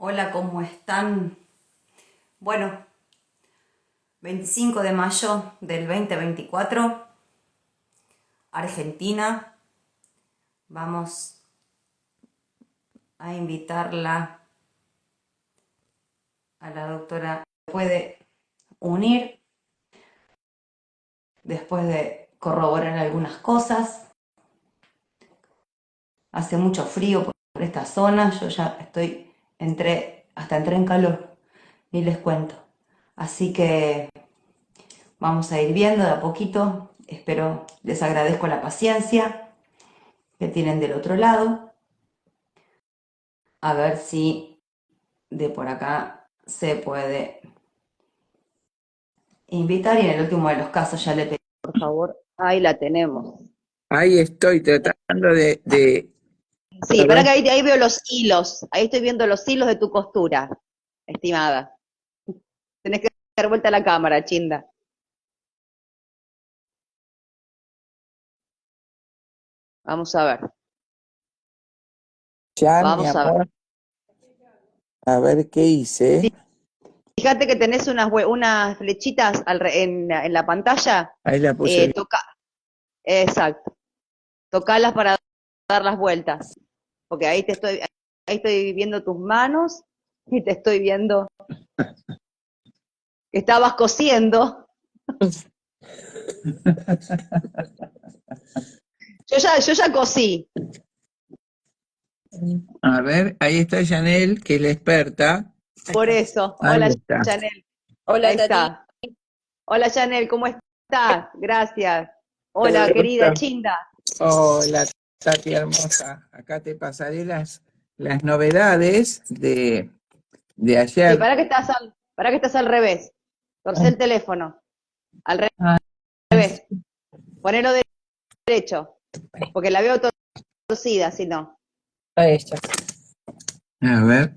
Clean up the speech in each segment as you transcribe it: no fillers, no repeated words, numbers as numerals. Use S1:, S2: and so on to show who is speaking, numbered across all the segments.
S1: Hola, ¿cómo están? Bueno, 25 de mayo del 2024, Argentina. Vamos a invitarla a la doctora. Puede unir después de corroborar algunas cosas. Hace mucho frío por esta zona. Yo ya hasta entré en calor, ni les cuento. Así que vamos a ir viendo de a poquito. Espero, les agradezco la paciencia que tienen del otro lado. A ver si de por acá se puede invitar, y en el último de los casos ya le pedí, por favor. Ahí la tenemos.
S2: Ahí estoy tratando
S1: Sí,
S2: a
S1: para
S2: ver,
S1: que ahí veo los hilos. Ahí estoy viendo los hilos de tu costura, estimada. Tenés que dar vuelta a la cámara, Chinda. Vamos a ver.
S2: ya mi
S1: Vamos a ver.
S2: amor, a ver qué hice.
S1: Fíjate que tenés unas flechitas en la pantalla.
S2: Ahí la puse bien.
S1: Toca, exacto. Tocalas para dar las vueltas. Porque ahí estoy viendo tus manos y te estoy viendo que estabas cosiendo. Yo ya cosí.
S2: A ver, ahí está Janel, que es la experta.
S1: Por eso.
S2: Ahí
S1: Hola,
S2: está.
S1: Chanel.
S3: Hola
S1: Ahí
S3: Tati,
S1: está. Hola, Chanel, ¿cómo estás? Gracias.
S3: todo
S1: Hola,
S3: bien.
S1: querida Chinda.
S2: Hola, Tati hermosa. Acá te pasaré las novedades de
S1: Sí,
S2: ayer.
S1: para que estás al revés. Torce el teléfono. Al
S2: Ah,
S1: revés. Ponelo derecho. Porque la veo torcida, si no.
S3: Ahí está.
S2: a ver,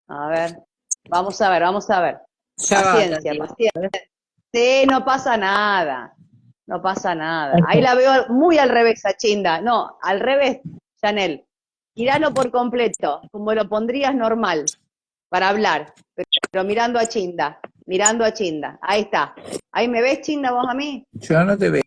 S1: A ver. Vamos a ver, vamos a ver.
S3: Ya va,
S1: Paciencia,
S3: Tati.
S1: paciencia. Sí, no pasa nada. No pasa nada. Ahí la veo muy al revés, a Chinda. No, al revés, Chanel. Giralo por completo, como lo pondrías normal, para hablar, pero mirando a Chinda, mirando a Chinda. Ahí está. ¿Ahí me ves, Chinda, vos a mí?
S2: yo no te veo.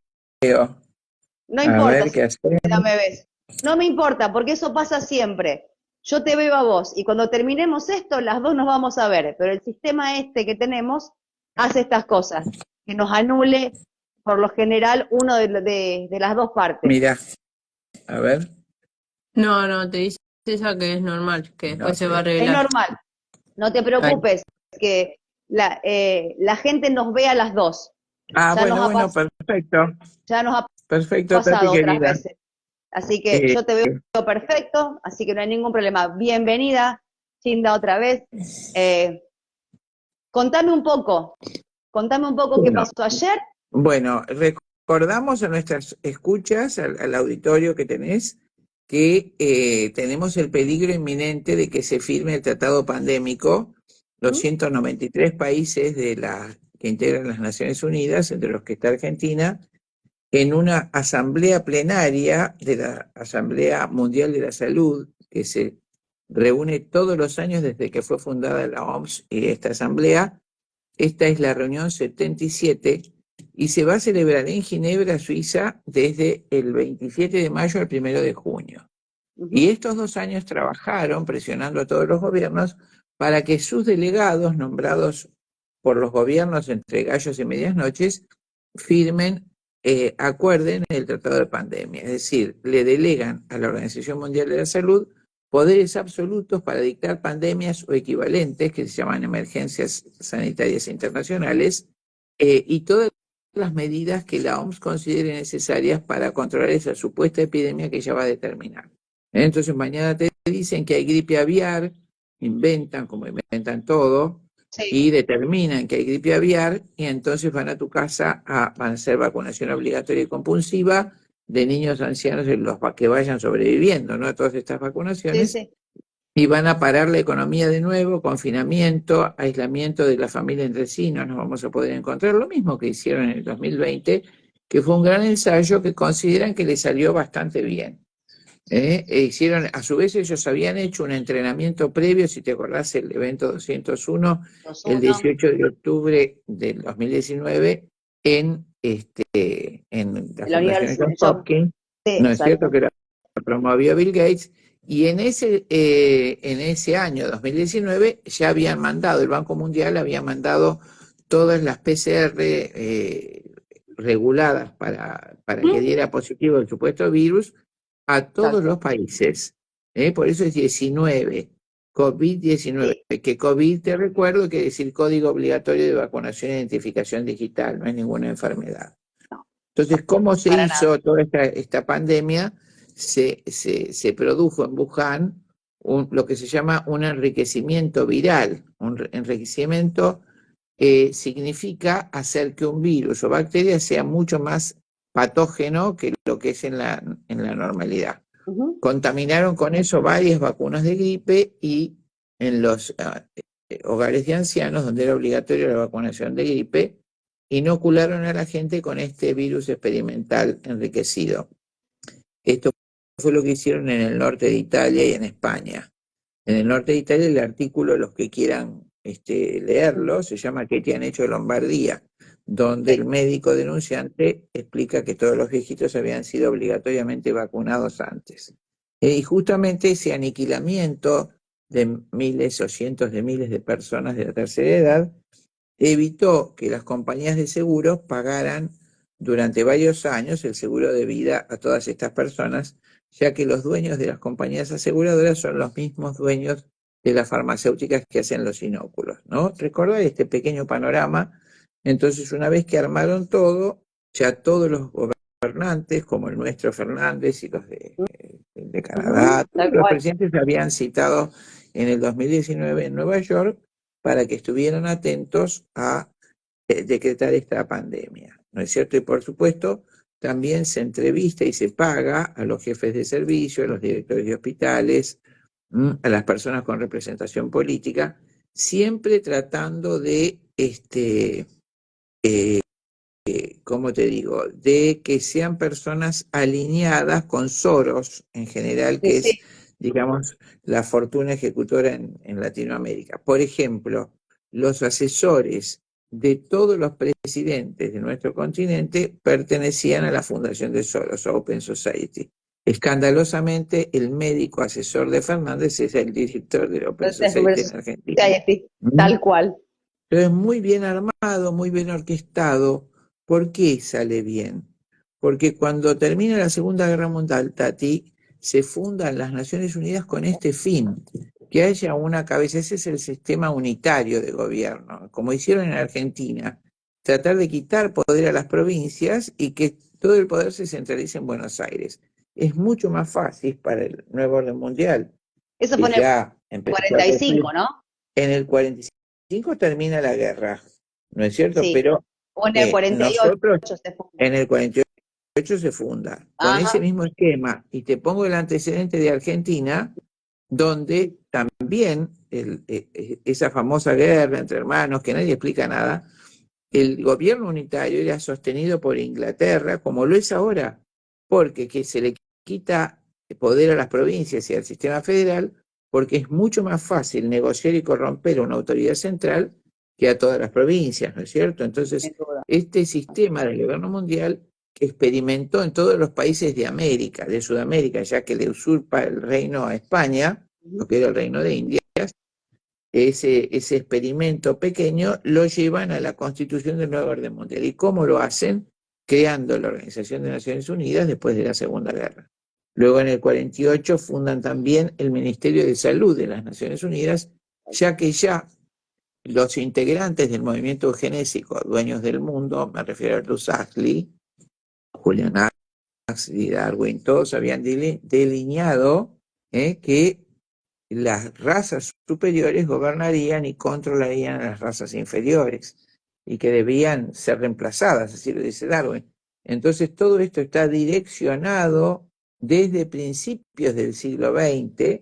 S1: No
S2: A
S1: importa
S2: ver
S1: si
S2: qué hacemos.
S1: no me ves. No me importa, porque eso pasa siempre. Yo te veo a vos, y cuando terminemos esto, las dos nos vamos a ver, pero el sistema este que tenemos hace estas cosas, que nos anule, por lo general, uno de las dos partes.
S2: Mira, a ver.
S3: No, te dice ella que es normal, que
S2: No
S3: después se va a
S2: sé.
S1: Es
S3: arreglar.
S1: normal, no te
S3: Ahí.
S1: preocupes, que la gente nos ve a las dos.
S2: Ah,
S1: Ya nos ha,
S2: bueno, perfecto.
S1: ya nos ha
S2: Perfecto, Tati
S1: pasado otras
S2: querida.
S1: veces. Así que
S2: Eh,
S1: yo te veo perfecto, así que no hay ningún problema. Bienvenida, Chinda, otra vez. Eh, contame un poco, qué
S2: bueno,
S1: pasó ayer.
S2: Bueno, recordamos a nuestras escuchas, al auditorio que tenés, que tenemos el peligro inminente de que se firme el tratado pandémico. Los
S1: ¿Mm?
S2: 193 países que integran las Naciones Unidas, entre los que está Argentina, en una asamblea plenaria de la Asamblea Mundial de la Salud, que se reúne todos los años desde que fue fundada la OMS y esta asamblea. Esta es la reunión 77 y se va a celebrar en Ginebra, Suiza, desde el 27 de mayo al 1 de junio. Y
S1: Ujú.
S2: estos 2 años trabajaron presionando a todos los gobiernos para que sus delegados, nombrados por los gobiernos entre gallos y medias noches, firmen, acuerden el tratado de pandemia. Es decir, le delegan a la Organización Mundial de la Salud poderes absolutos para dictar pandemias o equivalentes, que se llaman emergencias sanitarias internacionales, y todas las medidas que la OMS considere necesarias para controlar esa supuesta epidemia que ella va a determinar. Entonces mañana te dicen que hay gripe aviar, inventan, como inventan todo,
S1: Sí.
S2: y determinan que hay gripe aviar, y entonces van a tu casa van a hacer vacunación obligatoria y compulsiva de niños, ancianos y los que vayan sobreviviendo, ¿no? A todas estas
S1: Sí,
S2: vacunaciones,
S1: sí.
S2: y van a parar la economía de nuevo, confinamiento, aislamiento de la familia entre sí, no nos vamos a poder encontrar, lo mismo que hicieron en el 2020, que fue un gran ensayo que consideran que le salió bastante bien. Hicieron, a su vez ellos habían hecho un entrenamiento previo, si te acordás, el evento 201, el 18 de octubre del 2019, en la
S4: La
S2: Fundación
S4: Universidad
S2: Johns Hopkins, ¿no es cierto? Que lo promovió Bill Gates, y en ese año 2019 ya habían mandado, el Banco Mundial había mandado todas las PCR reguladas para que diera positivo el supuesto virus a todos los países. Por eso es 19, COVID-19, que COVID, te recuerdo, quiere decir Código Obligatorio de Vacunación e Identificación Digital, no es ninguna enfermedad. Entonces, ¿cómo se hizo toda esta pandemia? Se produjo en Wuhan lo que se llama un enriquecimiento viral. Un enriquecimiento significa hacer que un virus o bacteria sea mucho más patógeno que lo que es en la normalidad. Contaminaron con eso varias vacunas de gripe y en los hogares de ancianos, donde era obligatoria la vacunación de gripe, inocularon a la gente con este virus experimental enriquecido. Esto fue lo que hicieron en el norte de Italia y en España. En el norte de Italia el artículo, los que quieran leerlo, se llama ¿Qué te han hecho en Lombardía?, donde el médico denunciante explica que todos los viejitos habían sido obligatoriamente vacunados antes. Y justamente ese aniquilamiento de miles o cientos de miles de personas de la tercera edad evitó que las compañías de seguros pagaran durante varios años el seguro de vida a todas estas personas, ya que los dueños de las compañías aseguradoras son los mismos dueños de las farmacéuticas que hacen los inóculos, ¿no? Recordar este pequeño panorama. Entonces, una vez que armaron todo, ya todos los gobernantes, como el nuestro Fernández y los de Canadá, todos los presidentes habían citado en el 2019 en Nueva York para que estuvieran atentos a decretar esta pandemia, ¿no es cierto? Y por supuesto, también se entrevista y se paga a los jefes de servicio, a los directores de hospitales, a las personas con representación política, siempre tratando de, ¿cómo te digo?, de que sean personas alineadas con Soros en general, que es, digamos, la fortuna ejecutora en Latinoamérica. Por ejemplo, los asesores de todos los presidentes de nuestro continente pertenecían a la fundación de Soros, Open Society. Escandalosamente, el médico asesor de Fernández es el director de Open Society en Argentina.
S4: Tal cual.
S2: Entonces, muy bien armado, muy bien orquestado. ¿Por qué sale bien? Porque cuando termina la Segunda Guerra Mundial, Tati, se fundan las Naciones Unidas con este fin, que haya una cabeza. Ese es el sistema unitario de gobierno, como hicieron en Argentina, tratar de quitar poder a las provincias y que todo el poder se centralice en Buenos Aires. Es mucho más fácil para el nuevo orden mundial.
S4: Eso fue en el 45, ¿no?
S2: En el 45 termina la guerra, ¿no es cierto?
S4: Sí.
S2: Pero
S4: o en el 48
S2: nosotros,
S4: se funda.
S2: en el 48 se funda, con ese mismo esquema, y te pongo el antecedente de Argentina, donde también esa famosa guerra entre hermanos, que nadie explica nada, el gobierno unitario era sostenido por Inglaterra, como lo es ahora, porque que se le quita poder a las provincias y al sistema federal, porque es mucho más fácil negociar y corromper a una autoridad central que a todas las provincias, ¿no es cierto? Entonces, este sistema del gobierno mundial que experimentó en todos los países de América, de Sudamérica, ya que le usurpa el reino a España, lo que era el reino de Indias, ese experimento pequeño lo llevan a la constitución del nuevo orden mundial. ¿Y cómo lo hacen? Creando la Organización de Naciones Unidas después de la Segunda Guerra. Luego en el 48 fundan también el Ministerio de Salud de las Naciones Unidas, ya que ya los integrantes del movimiento eugenésico, dueños del mundo, me refiero a Aldous Huxley, Julian Huxley, Darwin, todos habían delineado que las razas superiores gobernarían y controlarían a las razas inferiores y que debían ser reemplazadas, así lo dice Darwin. Entonces todo esto está direccionado desde principios del siglo XX,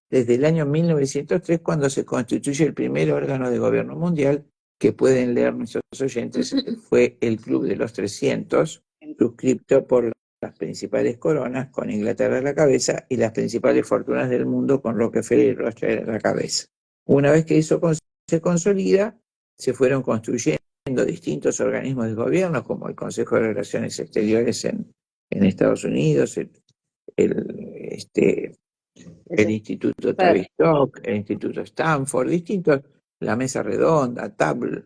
S2: desde el año 1903, cuando se constituye el primer órgano de gobierno mundial, que pueden leer nuestros oyentes, fue el Club de los 300, suscripto por las principales coronas, con Inglaterra a la cabeza, y las principales fortunas del mundo, con Rockefeller y Rothschild a la cabeza. Una vez que eso se consolida, se fueron construyendo distintos organismos de gobierno, como el Consejo de Relaciones Exteriores en Estados Unidos, el Instituto Tavistock, el Instituto Stanford, la Mesa Redonda, TABL,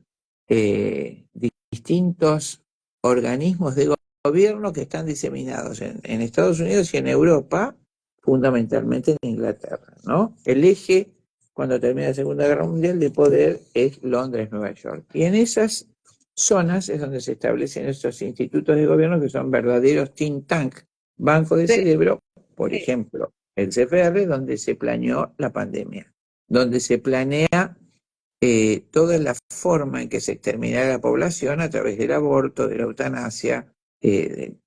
S2: distintos organismos de gobierno que están diseminados en Estados Unidos y en Europa, fundamentalmente en Inglaterra, ¿no? El eje, cuando termina la Segunda Guerra Mundial, de poder es Londres-Nueva York. Y en esas zonas es donde se establecen estos institutos de gobierno que son verdaderos think tank, banco de cerebro, por ejemplo, el CFR, donde se planeó la pandemia, donde se planea toda la forma en que se exterminará la población a través del aborto, de la eutanasia,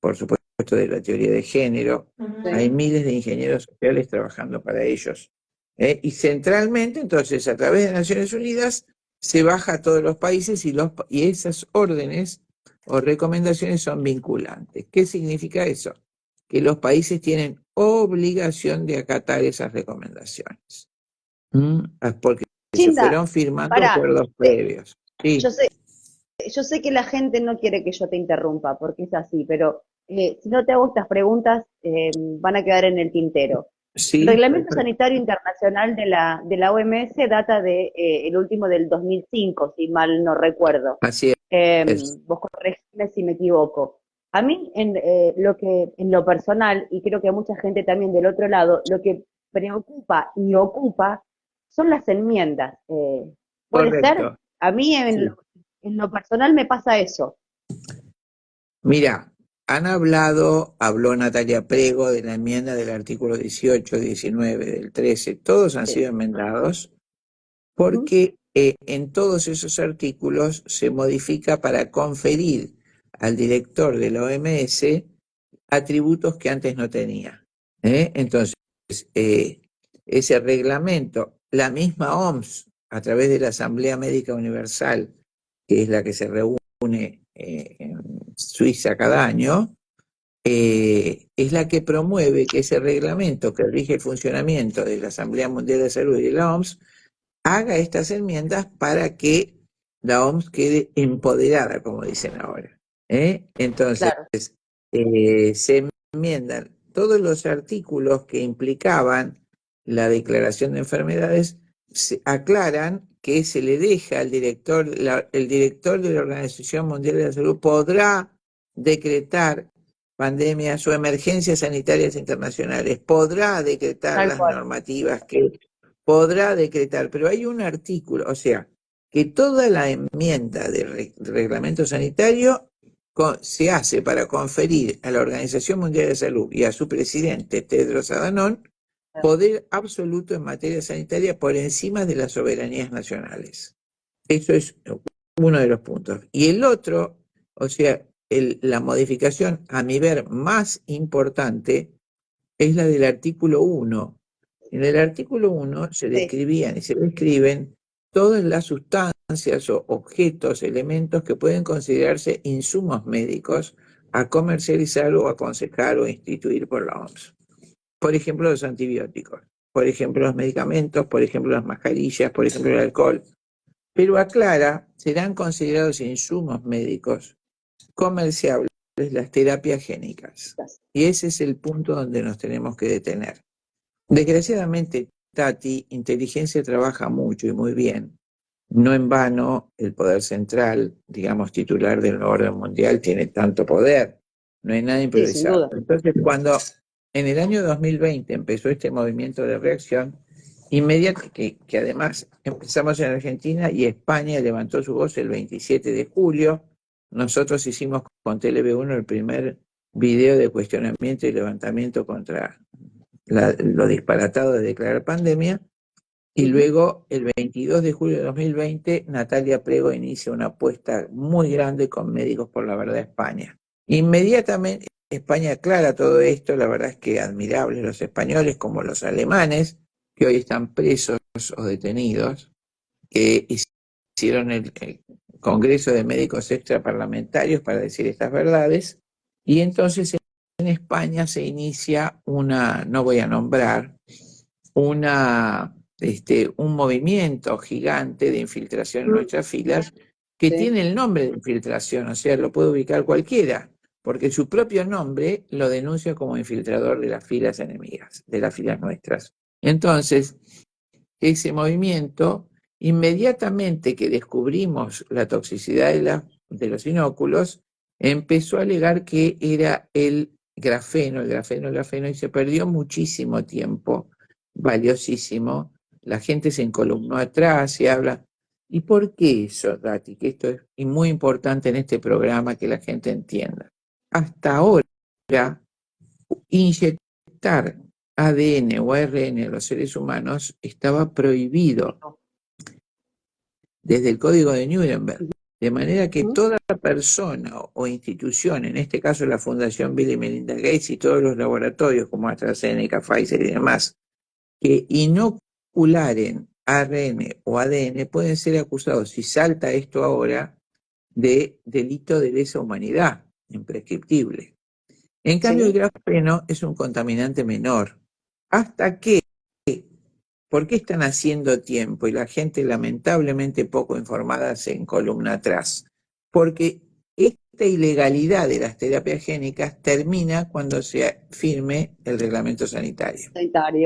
S2: por supuesto de la teoría de género. Hay miles de ingenieros sociales trabajando para ellos. Y centralmente, entonces, a través de Naciones Unidas, se baja a todos los países y esas órdenes o recomendaciones son vinculantes. ¿Qué significa eso? Que los países tienen obligación de acatar esas recomendaciones. Porque se fueron firmando acuerdos previos. Sí.
S4: Yo sé que la gente no quiere que yo te interrumpa, porque es así, pero si no te hago estas preguntas, van a quedar en el tintero.
S2: Sí,
S4: el Reglamento Sanitario Internacional de la OMS data de el último del 2005, si mal no recuerdo.
S2: Así es.
S4: Vos corregime si me equivoco. A mí, en lo personal, y creo que a mucha gente también del otro lado, lo que preocupa y ocupa son las enmiendas. ¿Puede ser? A mí, en lo personal, me pasa eso.
S2: Mira, habló Natalia Prego de la enmienda del artículo 18, 19, del 13, todos han sido enmendados porque en todos esos artículos se modifica para conferir al director de la OMS atributos que antes no tenía. Entonces, ese reglamento, la misma OMS, a través de la Asamblea Médica Universal, que es la que se reúne en Suiza cada año, es la que promueve que ese reglamento que rige el funcionamiento de la Asamblea Mundial de Salud y de la OMS haga estas enmiendas para que la OMS quede empoderada, como dicen ahora. Entonces, se enmiendan todos los artículos que implicaban la declaración de enfermedades, se aclaran que se le deja al director, el director de la Organización Mundial de la Salud podrá decretar pandemias o emergencias sanitarias internacionales, podrá decretar las normativas que podrá decretar, pero hay un artículo, o sea, que toda la enmienda del reglamento sanitario se hace para conferir a la Organización Mundial de Salud y a su presidente, Tedros Adhanom, poder absoluto en materia sanitaria por encima de las soberanías nacionales. Eso es uno de los puntos. Y el otro, o sea, la modificación a mi ver más importante es la del artículo 1. En el artículo 1 se describían y se describen todas las sustancias o objetos, elementos que pueden considerarse insumos médicos a comercializar o aconsejar o instituir por la OMS. Por ejemplo, los antibióticos, por ejemplo, los medicamentos, por ejemplo, las mascarillas, por ejemplo, el alcohol. Pero aclara, serán considerados insumos médicos comerciables las terapias génicas. Y ese es el punto donde nos tenemos que detener. Desgraciadamente, Tati, inteligencia trabaja mucho y muy bien. No en vano, el poder central, digamos, titular del orden mundial, tiene tanto poder. No hay nada improvisado. Sí, entonces, cuando en el año 2020 empezó este movimiento de reacción, inmediatamente, que además empezamos en Argentina y España levantó su voz el 27 de julio, nosotros hicimos con TLV1 el primer video de cuestionamiento y levantamiento contra lo disparatado de declarar pandemia, y luego el 22 de julio de 2020 Natalia Prego inicia una apuesta muy grande con Médicos por la Verdad España. Inmediatamente España aclara todo esto, la verdad es que admirables los españoles como los alemanes, que hoy están presos o detenidos, que hicieron el Congreso de Médicos Extraparlamentarios para decir estas verdades, y entonces en España se inicia una, no voy a nombrar, un movimiento gigante de infiltración en nuestras filas que
S4: Sí.
S2: tiene el nombre de infiltración, o sea, lo puede ubicar cualquiera, porque su propio nombre lo denuncia como infiltrador de las filas enemigas, de las filas nuestras. Entonces, ese movimiento, inmediatamente que descubrimos la toxicidad de los inóculos, empezó a alegar que era el grafeno, y se perdió muchísimo tiempo, valiosísimo. La gente se encolumnó atrás y habla. ¿Y por qué eso, Dati? Que esto es muy importante en este programa que la gente entienda. Hasta ahora, inyectar ADN o ARN en los seres humanos estaba prohibido desde el Código de Nuremberg. De manera que toda persona o institución, en este caso la Fundación Bill y Melinda Gates y todos los laboratorios como AstraZeneca, Pfizer y demás, que inocularen ARN o ADN pueden ser acusados, si salta esto ahora, de delito de lesa humanidad, imprescriptible. En cambio, el grafeno es un contaminante menor. ¿Hasta qué? ¿Por qué están haciendo tiempo? Y la gente lamentablemente poco informada se encolumna atrás. Porque esta ilegalidad de las terapias génicas termina cuando se firme el reglamento sanitario.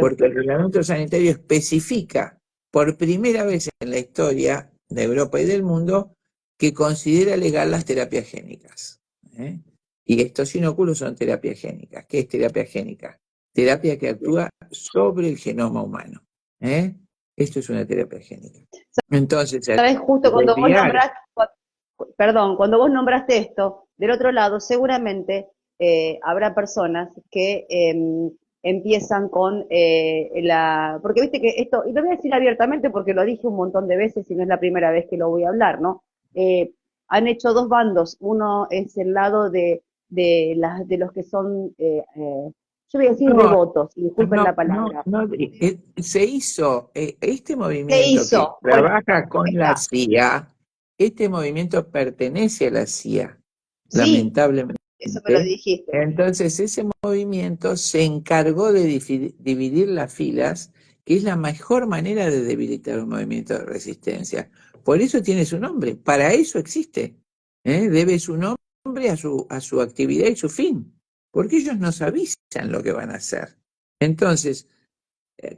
S2: Porque el reglamento sanitario especifica por primera vez en la historia de Europa y del mundo que considera legal las terapias génicas. Y estos inóculos son terapias génicas. ¿Qué es terapia génica? Terapia que actúa sobre el genoma humano. Esto es una terapia génica. Entonces,
S4: ¿Sabes? Justo cuando vos nombraste, cuando vos nombraste esto, del otro lado seguramente habrá personas que empiezan con porque viste que esto, y lo voy a decir abiertamente porque lo dije un montón de veces y no es la primera vez que lo voy a hablar, ¿no? Han hecho dos bandos, uno es el lado de los que son yo voy a decir devotos, y disculpen la palabra.
S2: Se hizo este
S4: Se
S2: movimiento
S4: hizo.
S2: que trabaja con la
S4: Está.
S2: CIA, este movimiento pertenece a la CIA,
S4: Sí,
S2: lamentablemente.
S4: eso me lo dijiste.
S2: Entonces ese movimiento se encargó de dividir las filas, que es la mejor manera de debilitar un movimiento de resistencia. Por eso tiene su nombre, para eso existe. Debe su nombre a su actividad y su fin, porque ellos nos avisan lo que van a hacer. Entonces,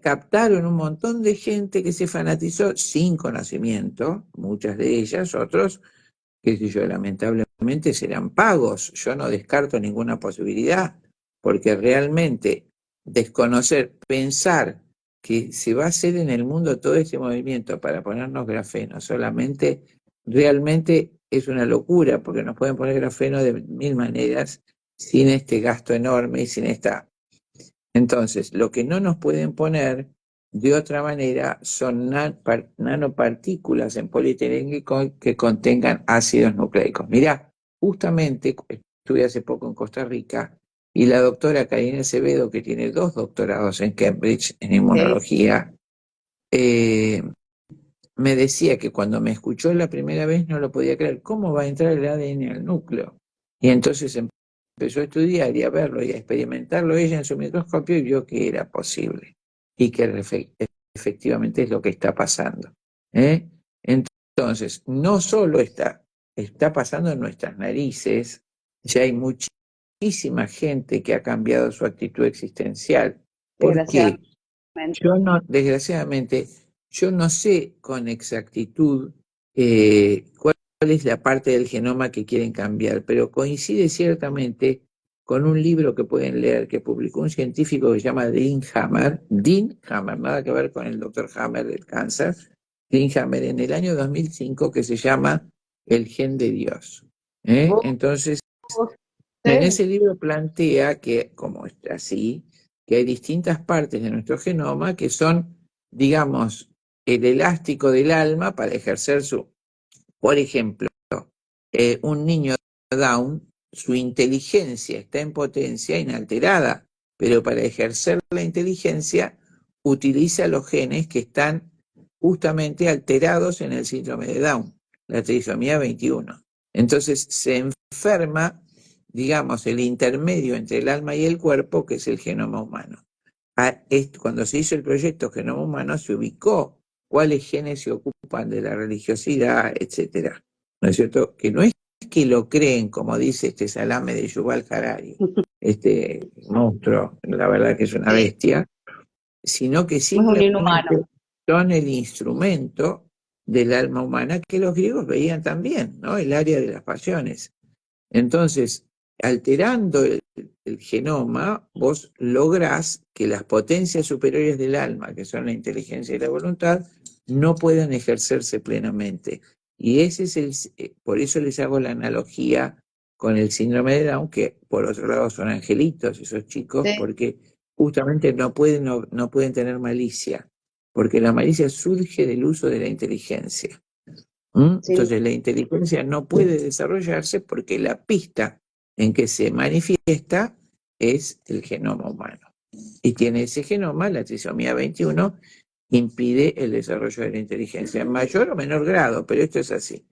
S2: captaron un montón de gente que se fanatizó sin conocimiento, muchas de ellas, otros, qué sé yo, lamentablemente serán pagos. Yo no descarto ninguna posibilidad, porque realmente desconocer, pensar que se va a hacer en el mundo todo este movimiento para ponernos grafeno solamente, realmente es una locura, porque nos pueden poner grafeno de 1000 maneras sin este gasto enorme y sin esta. Entonces, lo que no nos pueden poner de otra manera son nanopartículas en polietilenglicol que contengan ácidos nucleicos. Mirá, justamente estuve hace poco en Costa Rica y la doctora Karina Acevedo, que tiene 2 doctorados en Cambridge en inmunología, me decía que cuando me escuchó la primera vez no lo podía creer. ¿Cómo va a entrar el ADN al núcleo? Y entonces empezó a estudiar y a verlo y a experimentarlo ella en su microscopio y vio que era posible y que efectivamente es lo que está pasando. Entonces, no solo está pasando en nuestras narices, ya hay muchísima gente que ha cambiado su actitud existencial. ¿Por qué? Desgraciadamente, yo no sé con exactitud cuál es la parte del genoma que quieren cambiar, pero coincide ciertamente con un libro que pueden leer que publicó un científico que se llama Dean Hammer, nada que ver con el doctor Hammer del cáncer, Dean Hammer, en el año 2005, que se llama El gen de Dios. Entonces, en ese libro plantea que, como está así, que hay distintas partes de nuestro genoma que son, digamos, el elástico del alma para ejercer por ejemplo, un niño Down, su inteligencia está en potencia inalterada, pero para ejercer la inteligencia utiliza los genes que están justamente alterados en el síndrome de Down, la trisomía 21. Entonces se enferma digamos, el intermedio entre el alma y el cuerpo, que es el genoma humano. Cuando se hizo el proyecto Genoma Humano, se ubicó cuáles genes se ocupan de la religiosidad, etcétera. ¿No es cierto? Que no es que lo creen, como dice este salame de Yuval Harari, este monstruo, la verdad que es una bestia, sino que
S4: Es un inhumano.
S2: simplemente son el instrumento del alma humana que los griegos veían también, ¿no? El área de las pasiones. Entonces, alterando el genoma, vos lográs que las potencias superiores del alma, que son la inteligencia y la voluntad, no puedan ejercerse plenamente. Y ese es por eso les hago la analogía con el síndrome de Down, que por otro lado son angelitos esos chicos,
S4: Sí,
S2: porque justamente no pueden tener malicia, porque la malicia surge del uso de la inteligencia.
S4: sí.
S2: Entonces la inteligencia no puede desarrollarse porque la pista en que se manifiesta es el genoma humano. Y tiene ese genoma, la trisomía 21, impide el desarrollo de la inteligencia en mayor o menor grado, pero esto es así.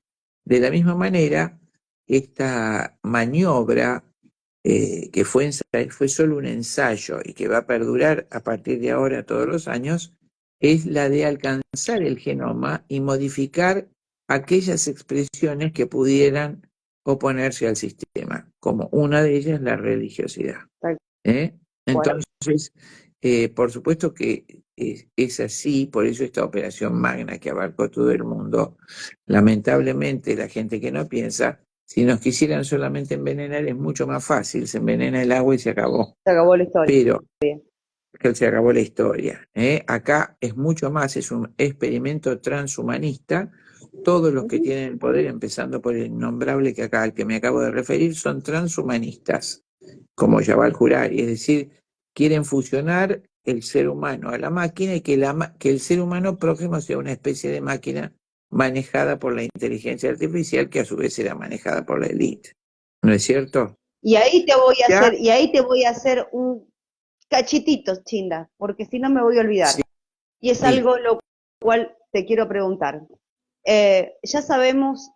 S2: De la misma manera, esta maniobra que fue solo un ensayo y que va a perdurar a partir de ahora todos los años, es la de alcanzar el genoma y modificar aquellas expresiones que pudieran oponerse al sistema, como una de ellas la religiosidad.
S4: Tal
S2: ¿Eh?
S4: cual.
S2: Entonces, por supuesto que es así, por eso esta operación magna que abarcó todo el mundo, lamentablemente la gente que no piensa, si nos quisieran solamente envenenar es mucho más fácil, se envenena el agua y se acabó,
S4: Se acabó la historia.
S2: pero que se acabó la historia. Acá es mucho más, es un experimento transhumanista. Todos los que tienen el poder, empezando por el innombrable que acá al que me acabo de referir, son transhumanistas, como Jabal Jurari, es decir, quieren fusionar el ser humano a la máquina y que el ser humano próximo sea una especie de máquina manejada por la inteligencia artificial, que a su vez será manejada por la élite. ¿No es cierto?
S4: Y ahí te voy a
S2: Ya,
S4: hacer, y ahí te voy a hacer un cachitito, Chinda, porque si no me voy a olvidar.
S2: sí,
S4: Y es algo lo cual te quiero preguntar. Ya sabemos,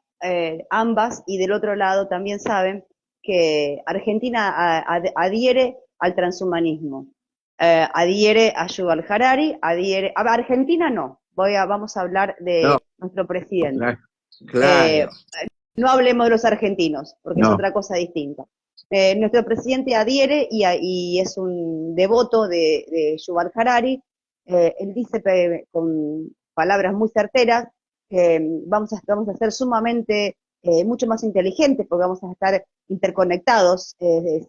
S4: ambas, y del otro lado también saben, que Argentina adhiere al transhumanismo, adhiere a Yuval Harari, Argentina no, vamos a hablar
S2: no,
S4: de nuestro presidente.
S2: claro,
S4: No hablemos de los argentinos, porque es
S2: no.
S4: otra cosa distinta. Nuestro presidente adhiere y es un devoto de Yuval Harari. Él dice con palabras muy certeras que vamos a ser sumamente, mucho más inteligentes, porque vamos a estar interconectados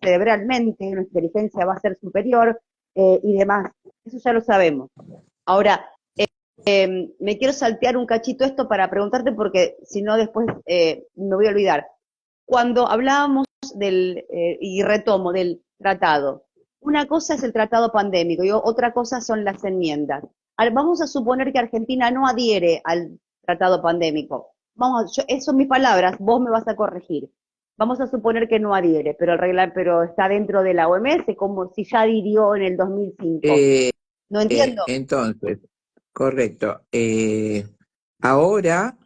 S4: cerebralmente, nuestra inteligencia va a ser superior y demás. Eso ya lo sabemos. Ahora, me quiero saltear un cachito esto para preguntarte, porque si no después me voy a olvidar. Cuando hablábamos y retomo, del tratado, una cosa es el tratado pandémico y otra cosa son las enmiendas. Vamos a suponer que Argentina no adhiere al tratado pandémico. Esas son mis palabras, vos me vas a corregir. Vamos a suponer que no adhiere, pero está dentro de la OMS, como si ya adhirió en el 2005.
S2: Eh,
S4: No entiendo.
S2: entonces, correcto. Ahora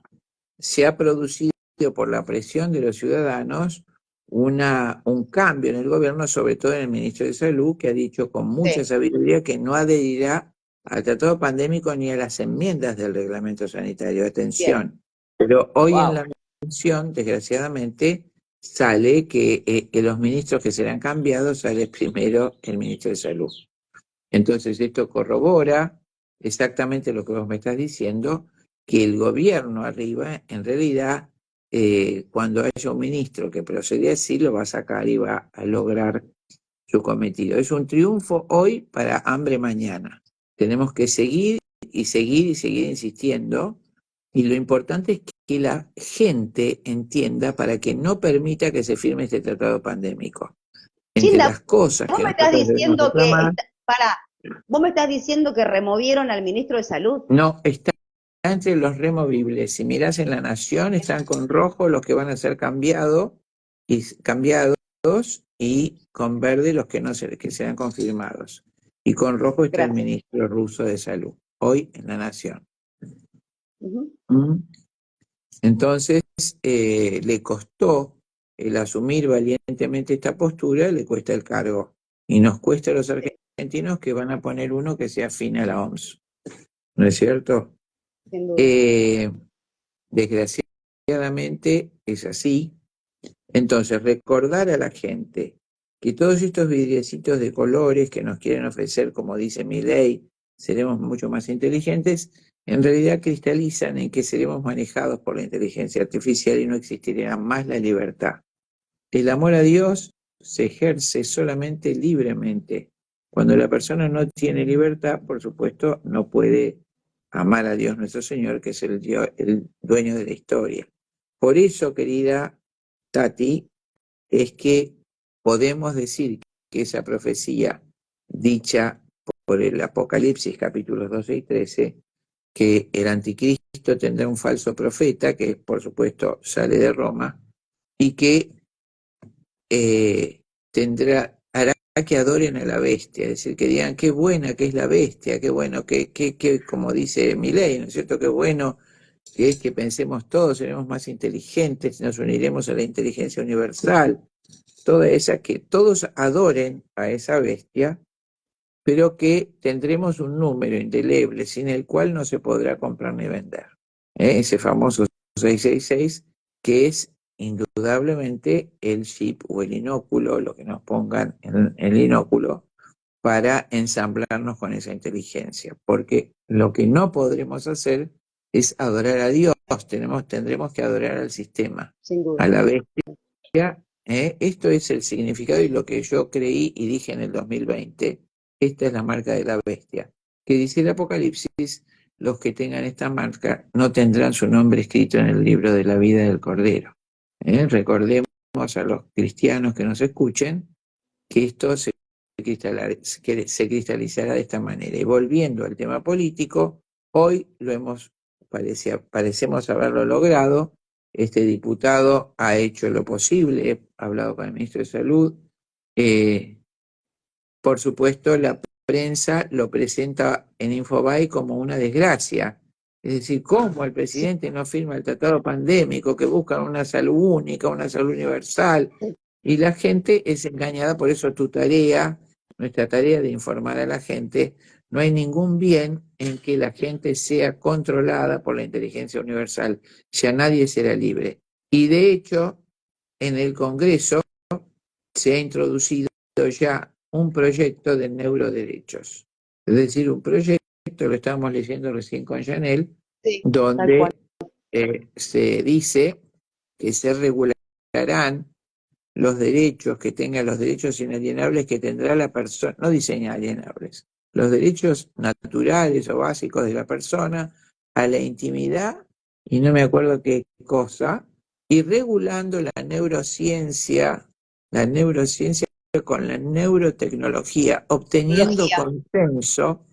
S2: se ha producido por la presión de los ciudadanos un cambio en el gobierno, sobre todo en el ministro de Salud, que ha dicho con mucha
S4: Sí,
S2: sabiduría que no adherirá al tratado pandémico ni a las enmiendas del reglamento sanitario.
S4: bien.
S2: Atención. Pero hoy en
S4: Wow.
S2: la mención, desgraciadamente, sale que los ministros que serán cambiados, sale primero el ministro de Salud. Entonces esto corrobora exactamente lo que vos me estás diciendo, que el gobierno arriba, en realidad, cuando haya un ministro que procede así, lo va a sacar y va a lograr su cometido. Es un triunfo hoy para hambre mañana. Tenemos que seguir y seguir y seguir insistiendo, y lo importante es que la gente entienda para que no permita que se firme este tratado pandémico. Entre
S4: Chinda,
S2: las cosas
S4: vos
S2: que
S4: me estás
S2: nosotros debemos
S4: diciendo que,
S2: reclamar,
S4: vos me estás diciendo que removieron al ministro de Salud.
S2: no, está entre los removibles. Si mirás en La Nación, están con rojo los que van a ser cambiados y con verde los que no que serán confirmados. Y con rojo está el
S4: Gracias.
S2: ministro ruso de Salud, hoy en La Nación.
S4: Ujú.
S2: ¿Mm? Entonces, le costó el asumir valientemente esta postura le cuesta el cargo. Y nos cuesta a los argentinos que van a poner uno que sea afín a la OMS. ¿No es cierto?
S4: sin duda.
S2: Desgraciadamente es así. Entonces, recordar a la gente que todos estos vidriecitos de colores que nos quieren ofrecer, como dice Milei, seremos mucho más inteligentes, en realidad cristalizan en que seremos manejados por la inteligencia artificial y no existirá más la libertad. El amor a Dios se ejerce solamente libremente. Cuando la persona no tiene libertad, por supuesto, no puede amar a Dios nuestro Señor, que es el dueño de la historia. Por eso, querida Tati, es que podemos decir que esa profecía dicha por el Apocalipsis capítulos 12 y 13, que el anticristo tendrá un falso profeta, que por supuesto sale de Roma, y que hará que adoren a la bestia, es decir, que digan qué buena que es la bestia, qué bueno, como dice Milei, ¿no es cierto? Qué bueno que es que pensemos todos, seremos más inteligentes, nos uniremos a la inteligencia universal, toda esa, que todos adoren a esa bestia, pero que tendremos un número indeleble sin el cual no se podrá comprar ni vender. Ese famoso 666, que es indudablemente el chip o el inóculo, lo que nos pongan en el inóculo, para ensamblarnos con esa inteligencia. Porque lo que no podremos hacer es adorar a Dios, tendremos que adorar al sistema,
S4: Sin duda.
S2: a la bestia. Esto es el significado y lo que yo creí y dije en el 2020. Esta es la marca de la bestia. Que dice el Apocalipsis, los que tengan esta marca no tendrán su nombre escrito en el libro de la vida del Cordero. Recordemos a los cristianos que nos escuchen que esto se cristalizará de esta manera. Y volviendo al tema político, hoy parecemos haberlo logrado. Este diputado ha hecho lo posible, he hablado con el ministro de Salud. Por supuesto, la prensa lo presenta en Infobae como una desgracia. Es decir, ¿cómo el presidente no firma el tratado pandémico, que busca una salud única, una salud universal? Y la gente es engañada, por eso tu tarea, nuestra tarea de informar a la gente, no hay ningún bien en que la gente sea controlada por la inteligencia universal, ya nadie será libre. Y de hecho, en el Congreso se ha introducido ya un proyecto de neuroderechos. Es decir, un proyecto, lo estábamos leyendo recién con Janel,
S4: Sí,
S2: donde se dice que se regularán los derechos, que tengan los derechos inalienables que tendrá la persona, no dice inalienables, los derechos naturales o básicos de la persona a la intimidad, y no me acuerdo qué cosa, y regulando la neurociencia con la neurotecnología, obteniendo consenso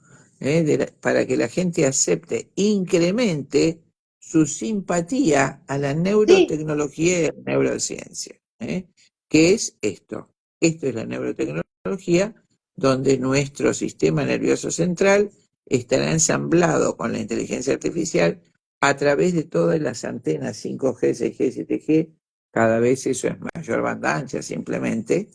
S2: para que la gente acepte, incremente su simpatía a la neurotecnología y a la neurociencia. ¿Qué es esto? Esto es la neurotecnología, donde nuestro sistema nervioso central estará ensamblado con la inteligencia artificial a través de todas las antenas 5G, 6G, 7G, cada vez eso es mayor banda ancha simplemente,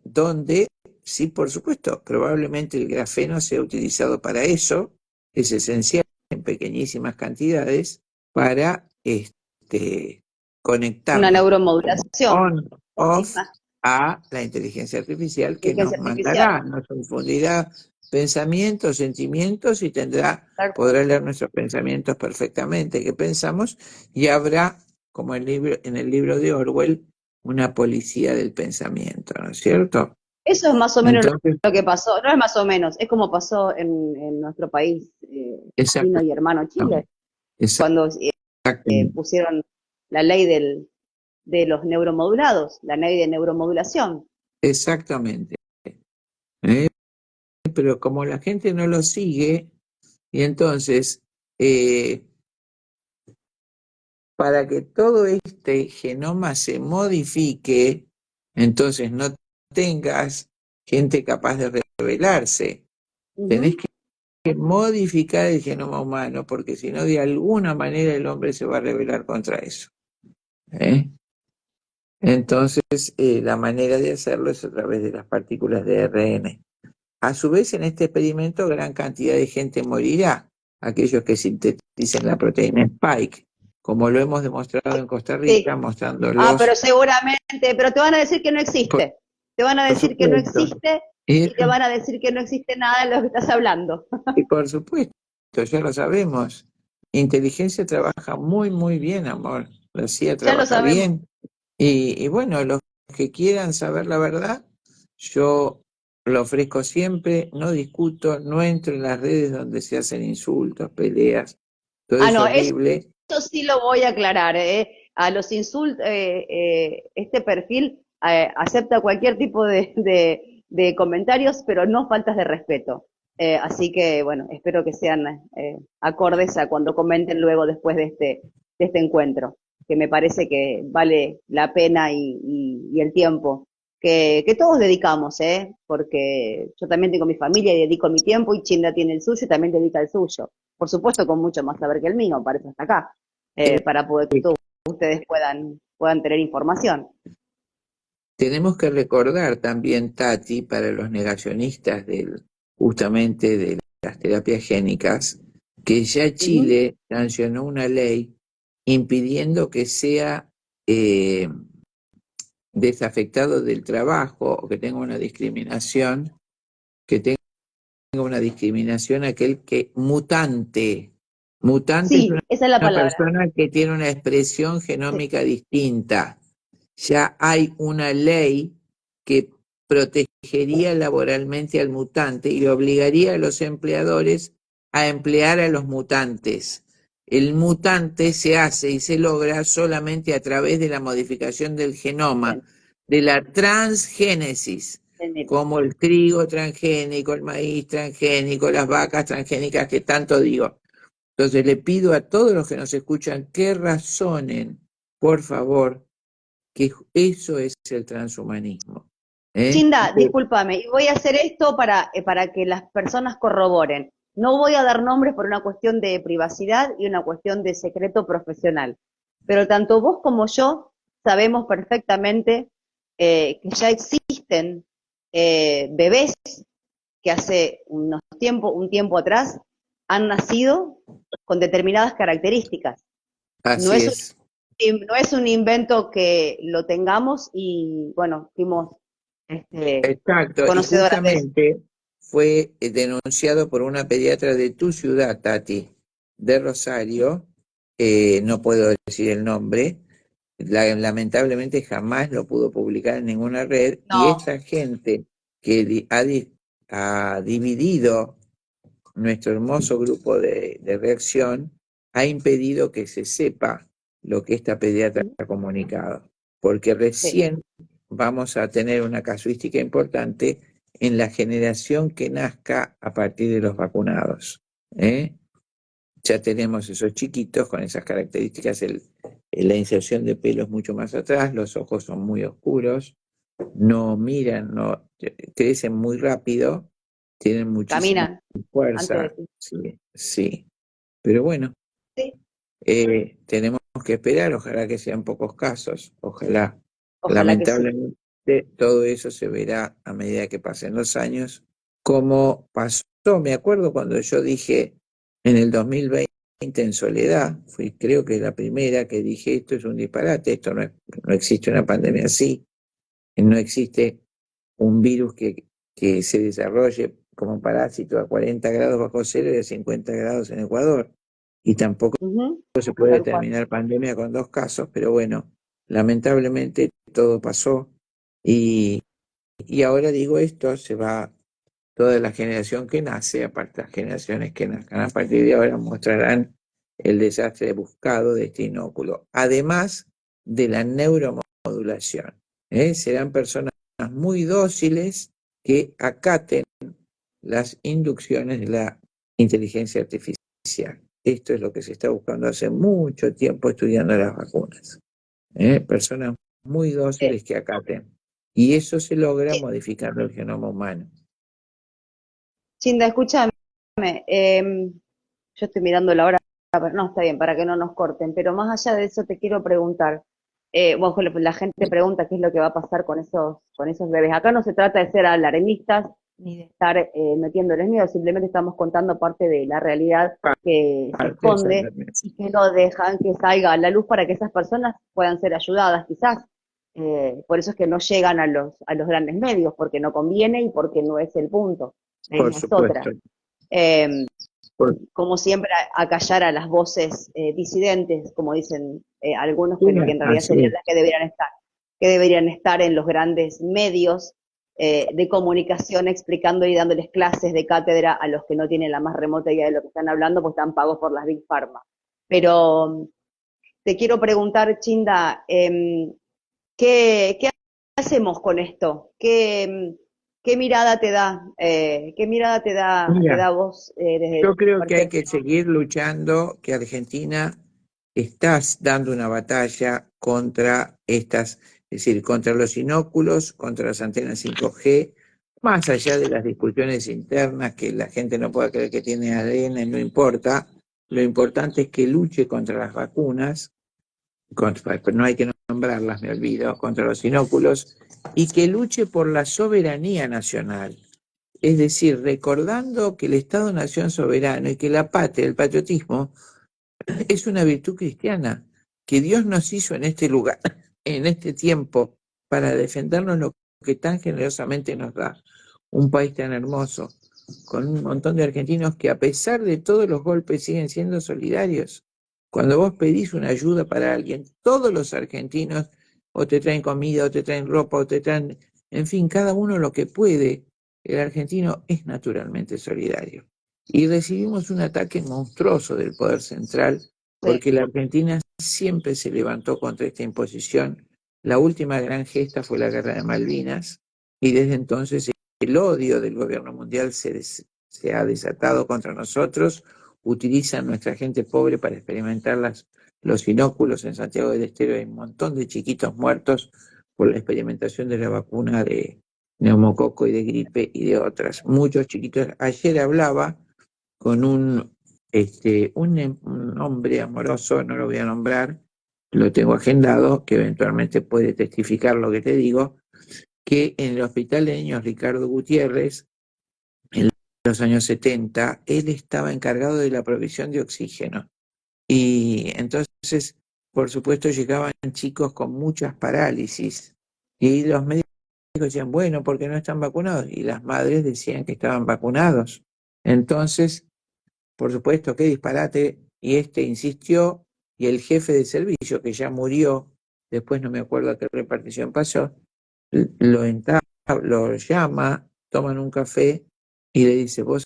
S2: donde, sí, por supuesto, probablemente el grafeno sea utilizado para eso, es esencial en pequeñísimas cantidades para
S4: una
S2: conectarnos
S4: neuromodulación.
S2: on-off a la inteligencia artificial que nos
S4: Inteligencia
S2: mandará, nos infundirá pensamientos, sentimientos y
S4: artificial.
S2: podrá leer nuestros pensamientos perfectamente, que pensamos, y habrá, como en el libro de Orwell, una policía del pensamiento, ¿no es cierto?
S4: Eso es más o menos
S2: Entonces,
S4: lo que pasó, no es más o menos, es como pasó en nuestro país vecino y hermano Chile, cuando pusieron la ley de los neuromodulados, la ley de neuromodulación.
S2: exactamente. ¿Eh? Pero como la gente no lo sigue, y entonces, para que todo este genoma se modifique, entonces no tengas gente capaz de rebelarse. Tenés que modificar el genoma humano, porque si no, de alguna manera el hombre se va a rebelar contra eso. Entonces, la manera de hacerlo es a través de las partículas de ARN. A su vez, en este experimento, gran cantidad de gente morirá, aquellos que sinteticen la proteína Spike, como lo hemos demostrado en Costa
S4: Sí.
S2: Rica,
S4: Ah, pero
S2: mostrándolos,
S4: seguramente, pero te van a decir que no
S2: por,
S4: existe. Te van a
S2: por
S4: decir que no
S2: supuesto.
S4: existe
S2: Y,
S4: y te van a decir que no existe nada de lo que estás hablando.
S2: y por supuesto, ya lo sabemos. Inteligencia trabaja muy, muy bien, amor. La CIA
S4: Ya lo
S2: trabaja
S4: sabemos.
S2: bien. Y bueno, los que quieran saber la verdad, yo lo ofrezco siempre, no discuto, no entro en las redes donde se hacen insultos, peleas, todo
S4: Ah,
S2: es
S4: no,
S2: horrible.
S4: eso sí lo voy a aclarar, ¿eh? A los insultos, este perfil acepta cualquier tipo de comentarios, pero no faltas de respeto. Así que, bueno, espero que sean acordes a cuando comenten luego después de este encuentro, que me parece que vale la pena y el tiempo que todos dedicamos, ¿eh? Porque yo también tengo mi familia y dedico mi tiempo y Chinda tiene el suyo y también dedica el suyo. Por supuesto, con mucho más saber que el mío, para eso está acá,
S2: Eh,
S4: para poder que todos ustedes puedan tener información.
S2: Tenemos que recordar también, Tati, para los negacionistas justamente de las terapias génicas, que ya
S4: Ujú.
S2: Chile sancionó una ley impidiendo que sea eh, desafectado del trabajo o que tenga una discriminación aquel que mutante. Mutante es
S4: Sí, esa es la
S2: una
S4: palabra.
S2: persona que tiene una expresión
S4: Sí,
S2: genómica distinta. Ya hay una ley que protegería laboralmente al mutante y obligaría a los empleadores a emplear a los mutantes. El mutante se hace y se logra solamente a través de la modificación del genoma,
S4: bien.
S2: de la transgénesis,
S4: Bien.
S2: como el trigo transgénico, el maíz transgénico, las vacas transgénicas que tanto digo. Entonces le pido a todos los que nos escuchan que razonen, por favor, que eso es el transhumanismo. ¿Eh?
S4: Chinda, discúlpame, y voy a hacer esto para que las personas corroboren. No voy a dar nombres por una cuestión de privacidad y una cuestión de secreto profesional, pero tanto vos como yo sabemos perfectamente que ya existen bebés que hace un tiempo atrás han nacido con determinadas características. No
S2: Así
S4: es
S2: es.
S4: no es un invento que lo tengamos y, bueno, fuimos
S2: Exacto. Y
S4: conocedoras de eso.
S2: justamente fue denunciado por una pediatra de tu ciudad, Tati, de Rosario, no puedo decir el nombre, lamentablemente jamás lo pudo publicar en ninguna red, y
S4: No,
S2: esa gente que ha dividido nuestro hermoso grupo de reacción ha impedido que se sepa lo que esta pediatra ha comunicado, porque
S4: sí.
S2: recién vamos a tener una casuística importante en la generación que nazca a partir de los vacunados. ¿Eh? Ya tenemos esos chiquitos con esas características, la inserción de pelo es mucho más atrás, los ojos son muy oscuros, no miran, no crecen muy rápido, tienen muchísima
S4: Caminan antes de
S2: fuerza,
S4: ti.
S2: sí, sí. Pero bueno,
S4: Sí,
S2: tenemos que esperar, ojalá que sean pocos casos, ojalá.
S4: ojalá que sí.
S2: Lamentablemente todo eso se verá a medida que pasen los años, como pasó, me acuerdo cuando yo dije en el 2020 en Soledad, fui creo que la primera que dije esto es un disparate, no existe una pandemia así, no existe un virus que se desarrolle como parásito a 40 grados bajo cero y a 50 grados en Ecuador. Y tampoco
S4: Ujú,
S2: se puede
S4: tal cual.
S2: determinar pandemia con dos casos, pero bueno, lamentablemente todo pasó y ahora digo esto, se va toda la generación que nace, aparte las generaciones que nazcan a partir de ahora mostrarán el desastre buscado de este inóculo, además de la neuromodulación. Serán personas muy dóciles que acaten las inducciones de la inteligencia artificial. Esto es lo que se está buscando hace mucho tiempo estudiando las vacunas. Personas muy
S4: Eh,
S2: dóciles que acaten. Y eso se logra
S4: Chi-
S2: modificando el genoma humano.
S4: Chinda, escúchame. Yo estoy mirando la hora, pero no, está bien, para que no nos corten. Pero más allá de eso te quiero preguntar. bueno, la gente pregunta qué es lo que va a pasar con esos bebés. Acá no se trata de ser alarmistas ni de estar metiéndoles miedo, simplemente estamos contando parte de la realidad que se
S2: Parte de esa
S4: esconde y que no dejan que salga a la luz para que esas personas puedan ser ayudadas, quizás. Por eso es que no llegan a los grandes medios, porque no conviene y porque no es el punto. La
S2: por
S4: idea es otra.
S2: supuesto.
S4: Eh,
S2: Por,
S4: como siempre, a callar a las voces disidentes, como dicen algunos,
S2: sí,
S4: que en realidad
S2: así
S4: serían
S2: es,
S4: las que deberían estar en los grandes medios de comunicación explicando y dándoles clases de cátedra a los que no tienen la más remota idea de lo que están hablando, pues están pagos por las Big Pharma. Pero te quiero preguntar, Chinda, ¿qué hacemos con esto? ¿Qué mirada te da? ¿Qué mirada te
S2: mira,
S4: da vos desde
S2: yo
S4: tu
S2: creo que hay que
S4: perspectiva?
S2: seguir luchando, que Argentina está dando una batalla contra estas, es decir, contra los inóculos, contra las antenas 5G, más allá de las discusiones internas que la gente no pueda creer que tiene ADN, no importa. Lo importante es que luche contra las vacunas, pero no hay que nombrarlas, me olvido, contra los inóculos, y que luche por la soberanía nacional. Es decir, recordando que el Estado-Nación soberano y que la patria, el patriotismo, es una virtud cristiana que Dios nos hizo en este lugar, en este tiempo, para defendernos lo que tan generosamente nos da. Un país tan hermoso, con un montón de argentinos que a pesar de todos los golpes siguen siendo solidarios. Cuando vos pedís una ayuda para alguien, todos los argentinos o te traen comida, o te traen ropa, o te traen, en fin, cada uno lo que puede. El argentino es naturalmente solidario. Y recibimos un ataque monstruoso del poder central
S4: Sí.
S2: porque la Argentina siempre se levantó contra esta imposición. La última gran gesta fue la Guerra de Malvinas y desde entonces el odio del gobierno mundial se ha desatado contra nosotros. Utilizan nuestra gente pobre para experimentar los inóculos. En Santiago del Estero hay un montón de chiquitos muertos por la experimentación de la vacuna de neumococo y de gripe y de otras. Muchos chiquitos. Ayer hablaba con un hombre amoroso, no lo voy a nombrar, lo tengo agendado, que eventualmente puede testificar lo que te digo, que en el Hospital de Niños Ricardo Gutiérrez, en los años 70, él estaba encargado de la provisión de oxígeno. Y entonces, por supuesto, llegaban chicos con muchas parálisis y los médicos decían, bueno, ¿por qué no están vacunados? Y las madres decían que estaban vacunados. Entonces, por supuesto, qué disparate, y este insistió, y el jefe de servicio, que ya murió, después no me acuerdo a qué repartición pasó, lo llama, toman un café y le dice, vos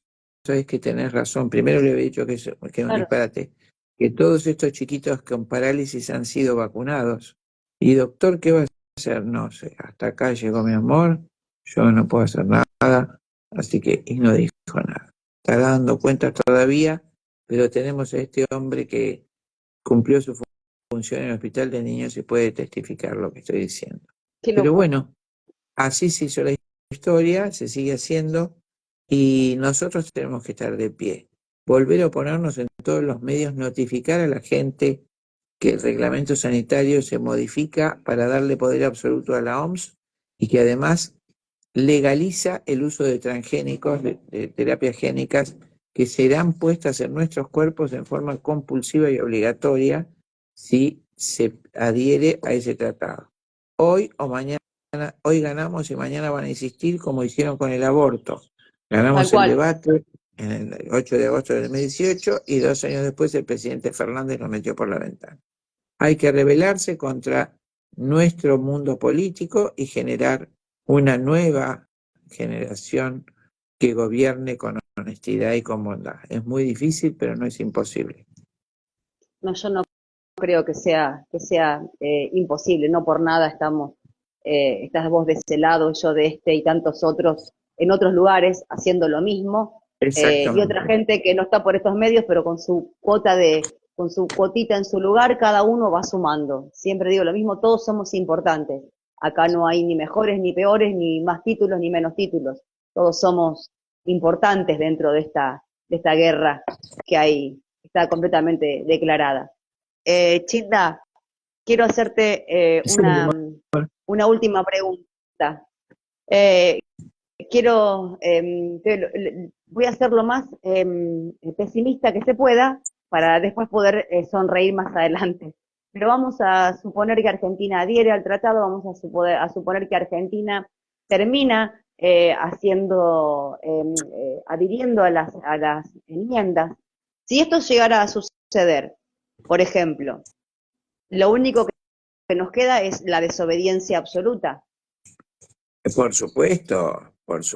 S2: sabés que tenés razón, primero le había dicho que es un
S4: Claro.
S2: disparate, que todos estos chiquitos con parálisis han sido vacunados. Y doctor, ¿qué va a hacer? No sé, hasta acá llegó mi amor, yo no puedo hacer nada, así que, y no dijo nada. Está dando cuentas todavía, pero tenemos a este hombre que cumplió su función en el hospital de niños y puede testificar lo que estoy diciendo.
S4: Qué
S2: Pero
S4: loco.
S2: bueno, así se hizo la historia, se sigue haciendo y nosotros tenemos que estar de pie, volver a oponernos en todos los medios, notificar a la gente que el reglamento sanitario se modifica para darle poder absoluto a la OMS y que además legaliza el uso de transgénicos, de terapias génicas, que serán puestas en nuestros cuerpos en forma compulsiva y obligatoria si se adhiere a ese tratado. Hoy o mañana, hoy ganamos y mañana van a insistir como hicieron con el aborto.
S4: Tal
S2: Ganamos el
S4: cual.
S2: debate en el 8 de agosto del 2018 y 2 años después el presidente Fernández lo metió por la ventana. Hay que rebelarse contra nuestro mundo político y generar una nueva generación que gobierne con honestidad y con bondad. Es muy difícil, pero no es imposible.
S4: No, yo no creo que sea imposible, no por nada estás vos de ese lado, yo de este y tantos otros en otros lugares haciendo lo mismo, y otra
S2: Exactamente.
S4: gente que no está por estos medios, pero con su cuotita en su lugar, cada uno va sumando. Siempre digo lo mismo, todos somos importantes. Acá no hay ni mejores, ni peores, ni más títulos, ni menos títulos. Todos somos importantes dentro de esta guerra que hay, está completamente declarada. Chinda, quiero hacerte
S2: Sí,
S4: una última pregunta. Eh, voy a ser lo más pesimista que se pueda para después poder sonreír más adelante. Pero vamos a suponer que Argentina adhiere al tratado, vamos a suponer que Argentina termina adhiriendo a las enmiendas. Si esto llegara a suceder, por ejemplo, lo único que nos queda es la desobediencia absoluta.
S2: por supuesto,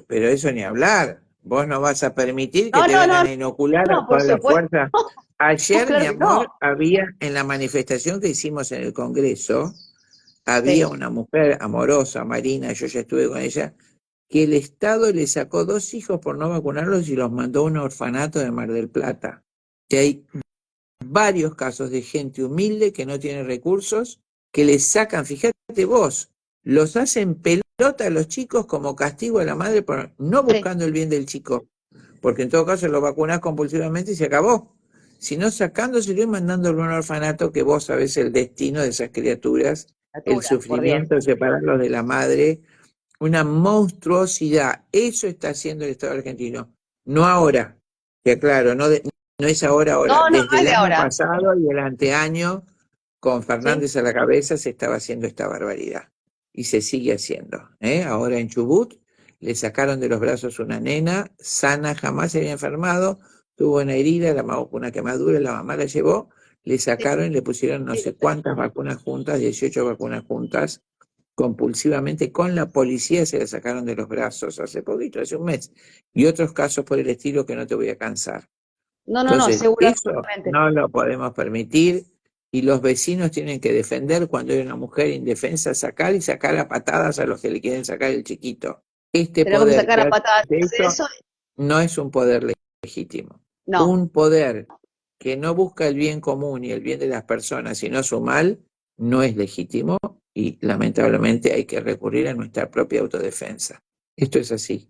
S2: pero eso ni hablar. Vos no vas a permitir que
S4: No,
S2: te
S4: no,
S2: vengan
S4: no,
S2: a inocular a
S4: no, por
S2: todas las
S4: supuesto.
S2: fuerzas.
S4: No,
S2: Ayer, mi
S4: claro que
S2: amor,
S4: no.
S2: había en la manifestación que hicimos en el Congreso, había
S4: Sí,
S2: una mujer amorosa, Marina, yo ya estuve con ella, que el Estado le sacó 2 hijos por no vacunarlos y los mandó a un orfanato de Mar del Plata. Que hay varios casos de gente humilde que no tiene recursos, que les sacan, fíjate vos, los hacen pelota a los chicos como castigo a la madre, por no
S4: sí,
S2: buscando el bien del chico, porque en todo caso lo vacunás compulsivamente y se acabó, sino sacándoselo y mandándolo a un orfanato, que vos sabés el destino de esas criaturas, el
S4: natura, por Dios.
S2: sufrimiento de separarlos de la madre, una monstruosidad. Eso está haciendo el Estado argentino, no ahora, que claro, no es ahora,
S4: No, no,
S2: desde
S4: no es
S2: el
S4: de
S2: año
S4: ahora.
S2: pasado y el anteaño, con
S4: Sí,
S2: Fernández a la cabeza, se estaba haciendo esta barbaridad. Y se sigue haciendo. Ahora en Chubut le sacaron de los brazos una nena sana, jamás se había enfermado, tuvo una herida, una quemadura, la mamá la llevó, le
S4: sí,
S2: sacaron y le pusieron no
S4: sí, lo
S2: sé
S4: sé.
S2: cuántas vacunas juntas, 18 vacunas juntas, compulsivamente con la policía se la sacaron de los brazos hace poquito, hace un mes. Y otros casos por el estilo que no te voy a cansar.
S4: No, no, no,
S2: Entonces, eso
S4: seguramente.
S2: no lo podemos permitir y los vecinos tienen que defender cuando hay una mujer indefensa, sacar y sacar a patadas a los que le quieren sacar el chiquito. Este
S4: Tenemos que
S2: poder
S4: sacar
S2: que
S4: a
S2: hace
S4: patadas
S2: eso
S4: eso.
S2: no es un poder legítimo.
S4: No,
S2: Un poder que no busca el bien común y el bien de las personas, sino su mal, no es legítimo y lamentablemente hay que recurrir a nuestra propia autodefensa. Esto es así.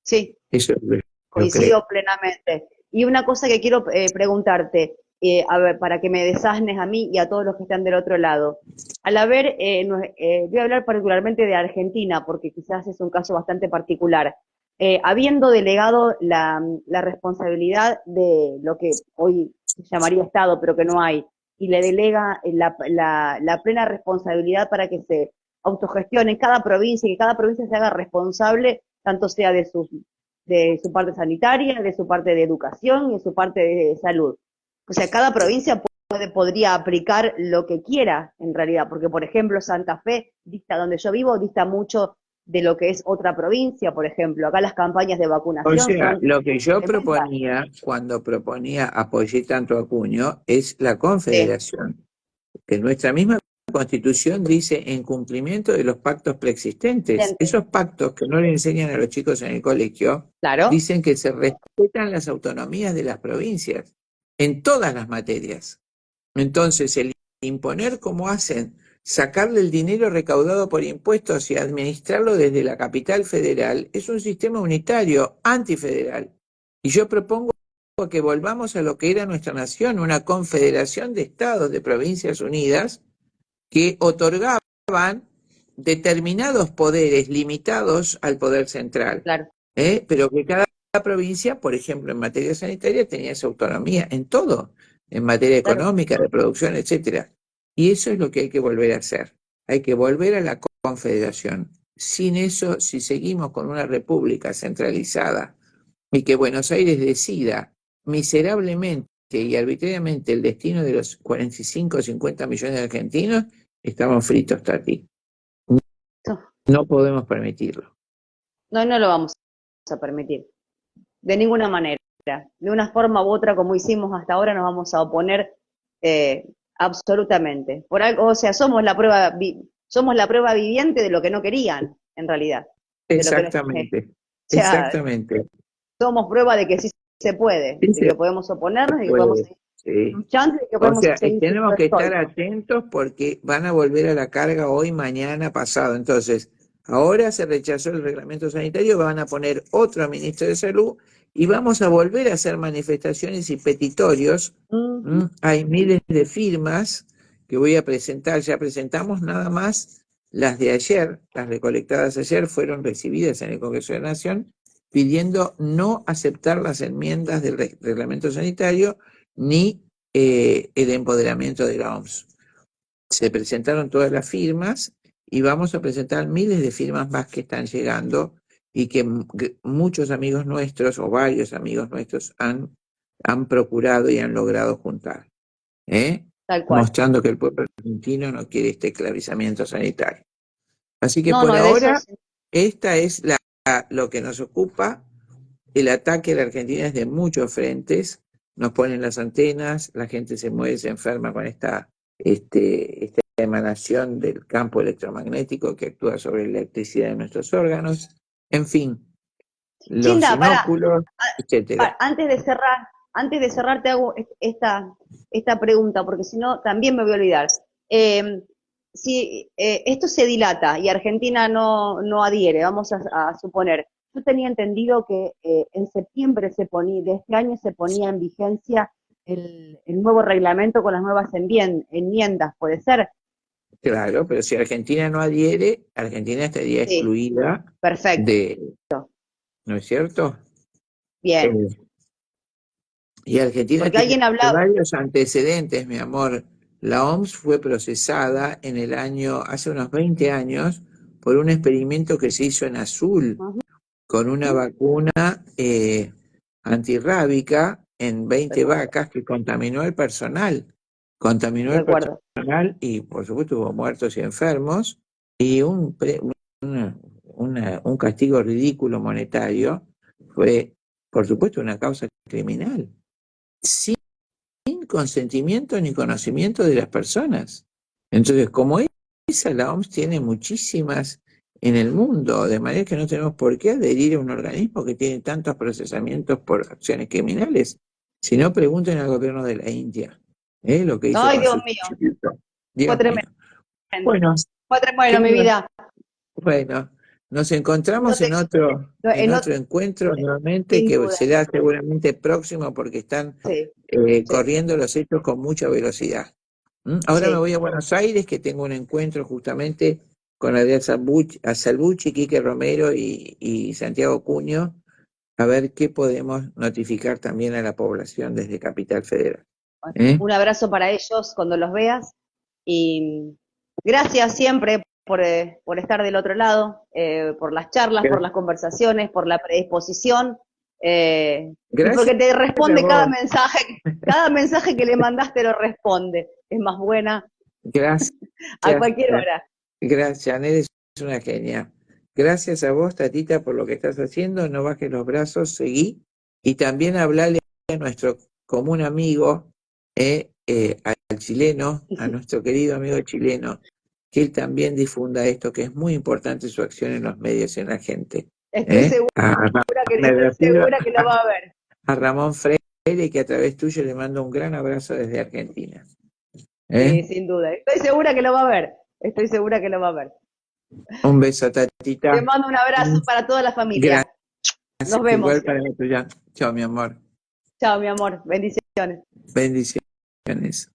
S4: sí,
S2: Eso es lo que yo creo.
S4: coincido plenamente. Y una cosa que quiero preguntarte, a ver, para que me desasnes a mí y a todos los que están del otro lado. Al haber, voy a hablar particularmente de Argentina, porque quizás es un caso bastante particular. Habiendo delegado la responsabilidad de lo que hoy se llamaría Estado, pero que no hay, y le delega la plena responsabilidad para que se autogestione en cada provincia y que cada provincia se haga responsable, tanto sea de su parte sanitaria, de su parte de educación y de su parte de salud. O sea, cada provincia podría aplicar lo que quiera en realidad, porque por ejemplo Santa Fe, donde yo vivo, dista mucho de lo que es otra provincia, por ejemplo. Acá las campañas de
S2: O
S4: vacunación
S2: sea,
S4: son
S2: lo que yo
S4: tremendas.
S2: proponía, cuando proponía apoyé tanto a Acuño, es la
S4: Sí,
S2: confederación, que nuestra misma Constitución dice en cumplimiento de los pactos preexistentes. Esos pactos que no le enseñan a los chicos en el colegio,
S4: claro,
S2: dicen que se respetan las autonomías de las provincias en todas las materias. Entonces, el imponer como hacen, sacarle el dinero recaudado por impuestos y administrarlo desde la capital federal, es un sistema unitario, antifederal. Y yo propongo que volvamos a lo que era nuestra nación, una confederación de estados, de provincias unidas, que otorgaban determinados poderes limitados al poder central,
S4: claro.
S2: pero que cada provincia, por ejemplo, en materia sanitaria, tenía su autonomía en todo, en materia
S4: Claro.
S2: económica, de producción, etcétera. Y eso es lo que hay que volver a hacer. Hay que volver a la confederación. Sin eso, si seguimos con una república centralizada y que Buenos Aires decida miserablemente y arbitrariamente el destino de los 45 o 50 millones de argentinos, estamos fritos, Tati. No podemos permitirlo.
S4: No, no lo vamos a permitir, de ninguna manera. De una forma u otra, como hicimos hasta ahora, nos vamos a oponer absolutamente. Por algo, o sea, somos la prueba viviente de lo que no querían, en realidad. De lo que o
S2: Exactamente,
S4: sea,
S2: exactamente.
S4: somos prueba de que sí se puede,
S2: Sí
S4: de que podemos oponernos, de que podemos
S2: puede,
S4: seguir
S2: sí.
S4: luchando y de que
S2: O
S4: podemos
S2: sea,
S4: seguir siendo
S2: tenemos que estar
S4: estoicos.
S2: atentos porque van a volver a la carga hoy, mañana, pasado. Entonces, ahora se rechazó el reglamento sanitario, van a poner otro ministro de salud y vamos a volver a hacer manifestaciones y petitorios.
S4: Uh -huh.
S2: Hay miles de firmas que voy a presentar, ya presentamos nada más las de ayer, las recolectadas ayer fueron recibidas en el Congreso de la Nación, pidiendo no aceptar las enmiendas del reglamento sanitario ni el empoderamiento de la OMS. Se presentaron todas las firmas y vamos a presentar miles de firmas más que están llegando y que muchos amigos nuestros o varios amigos nuestros han procurado y han logrado juntar,
S4: Tal cual.
S2: mostrando que el pueblo argentino no quiere este esclavizamiento sanitario. Así que
S4: No,
S2: por
S4: no, de
S2: ahora,
S4: eso sí.
S2: esta es lo que nos ocupa. El ataque a la Argentina es de muchos frentes, nos ponen las antenas, la gente se muere, se enferma con esta emanación del campo electromagnético que actúa sobre la electricidad de nuestros órganos, en fin, los
S4: Chinda, pará,
S2: inóculos, etcétera.
S4: antes de cerrar te hago esta pregunta, porque si no también me voy a olvidar. Si esto se dilata y Argentina no adhiere, vamos a suponer, yo tenía entendido que en septiembre de este año se ponía en vigencia el nuevo reglamento con las nuevas enmiendas, ¿puede ser?
S2: Claro, pero si Argentina no adhiere, Argentina estaría
S4: Sí,
S2: excluida
S4: perfecto,
S2: ¿no es cierto?
S4: bien.
S2: Y Argentina
S4: Porque
S2: tiene
S4: alguien hablaba,
S2: varios antecedentes, mi amor. La OMS fue procesada hace unos 20 años, por un experimento que se hizo en Azul, con una vacuna antirrábica en 20 vacas que contaminó al personal. Contaminó al
S4: recuerdo.
S2: personal y, por supuesto, hubo muertos y enfermos, y un castigo ridículo monetario fue, por supuesto, una causa criminal, sin consentimiento ni conocimiento de las personas. Entonces, como esa, la OMS tiene muchísimas en el mundo, de manera que no tenemos por qué adherir a un organismo que tiene tantos procesamientos por acciones criminales. Si no, pregunten al gobierno de la India, lo que hizo
S4: Ay,
S2: con
S4: Dios
S2: su
S4: mío,
S2: chiquito.
S4: fue
S2: Dios mío.
S4: tremendo.
S2: Bueno,
S4: Fue tremendo mi
S2: querido,
S4: vida.
S2: bueno, nos
S4: No
S2: encontramos
S4: te,
S2: en
S4: en
S2: otro encuentro nuevamente,
S4: sin
S2: que
S4: duda,
S2: será seguramente próximo porque están
S4: sí, sí,
S2: corriendo los hechos con mucha velocidad. Ahora me
S4: sí.
S2: voy a Buenos Aires, que tengo un encuentro justamente con Adrián Salvucci, Quique Romero y Santiago Cuño, a ver qué podemos notificar también a la población desde Capital Federal.
S4: Un abrazo para ellos cuando los veas y gracias siempre por estar del otro lado, por las charlas, por las conversaciones, por la predisposición y
S2: Gracias
S4: porque te
S2: a
S4: responde
S2: vos.
S4: cada mensaje que le mandaste lo responde. Es más buena
S2: Gracias.
S4: a cualquier hora.
S2: Gracias, Janet, es una genia. Gracias a vos, Tatita, por lo que estás haciendo. No bajes los brazos, seguí. Y también hablarle a nuestro común amigo, al chileno, a nuestro querido amigo chileno, que él también difunda esto, que es muy importante su acción en los medios y en la gente.
S4: Estoy segura
S2: Me
S4: estoy
S2: refiero
S4: segura que lo va a ver.
S2: a Ramón Freire, que a través tuyo le mando un gran abrazo desde Argentina.
S4: Sí, sin duda. Estoy segura que lo va a ver. Estoy segura que lo va a ver.
S2: Un beso,
S4: Te
S2: Tatita.
S4: mando un abrazo para toda la familia. Nos vemos.
S2: Igual para mí tuya. Chao, mi amor.
S4: Chao, mi amor. Bendiciones.
S2: Bendiciones.